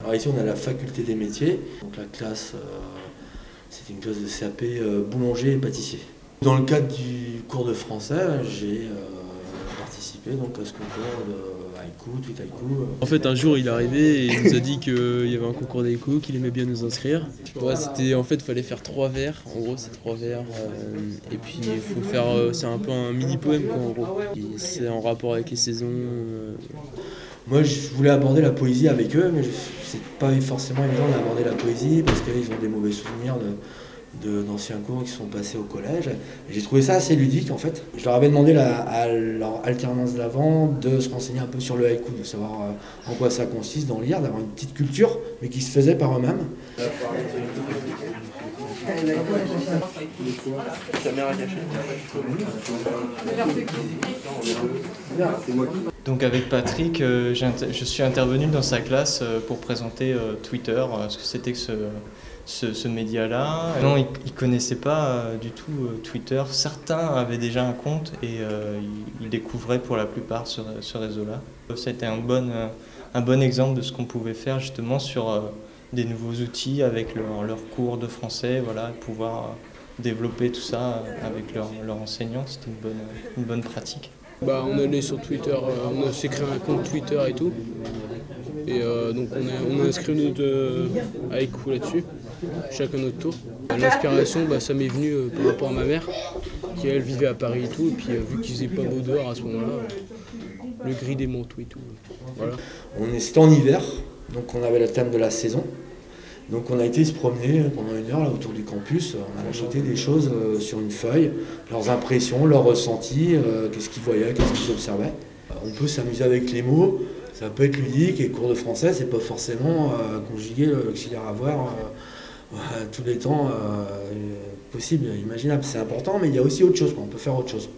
Alors ici on a la faculté des métiers, donc la classe, c'est une classe de CAP boulanger et pâtissier. Dans le cadre du cours de français, j'ai participé donc à ce concours de haïku, tweet haïku. En fait, un jour, il est arrivé et il nous a dit qu'il y avait un concours d'haïku, qu'il aimait bien nous inscrire. Ouais, c'était, en fait, il fallait faire 3 vers. En gros, c'est 3 vers. Et puis, il faut faire. C'est un peu un mini-poème, quoi, en gros. Et c'est en rapport avec les saisons. Moi, je voulais aborder la poésie avec eux, mais c'est pas forcément évident d'aborder la poésie parce qu'ils ont des mauvais souvenirs d'anciens cours qui sont passés au collège. Et j'ai trouvé ça assez ludique en fait. Je leur avais demandé à leur alternance d'avant de se renseigner un peu sur le haïku, de savoir en quoi ça consiste, d'en lire, d'avoir une petite culture, mais qui se faisait par eux-mêmes. Donc avec Patrick, je suis intervenu dans sa classe pour présenter Twitter, ce que c'était que ce média-là. Non, ils ne connaissaient pas du tout Twitter. Certains avaient déjà un compte et ils découvraient pour la plupart ce réseau-là. C'était un bon exemple de ce qu'on pouvait faire justement sur des nouveaux outils avec leur cours de français, voilà, pouvoir développer tout ça avec leur enseignant. C'était une bonne pratique. On allait sur Twitter, on s'est créé un compte Twitter et tout. Et donc on a inscrit notre haïku là-dessus, chacun notre tour. L'inspiration, ça m'est venu par rapport à ma mère, qui elle vivait à Paris et tout, et puis vu qu'il faisait pas beau dehors à ce moment-là, le gris des manteaux et tout. Voilà. C'était en hiver, donc on avait le thème de la saison. Donc on a été se promener pendant 1 heure là, autour du campus, on a acheté des choses sur une feuille, leurs impressions, leurs ressentis, qu'est-ce qu'ils voyaient, qu'est-ce qu'ils observaient. On peut s'amuser avec les mots, ça peut être ludique, et cours de français, c'est pas forcément conjuguer l'auxiliaire avoir tous les temps possible, imaginable. C'est important, mais il y a aussi autre chose, on peut faire autre chose.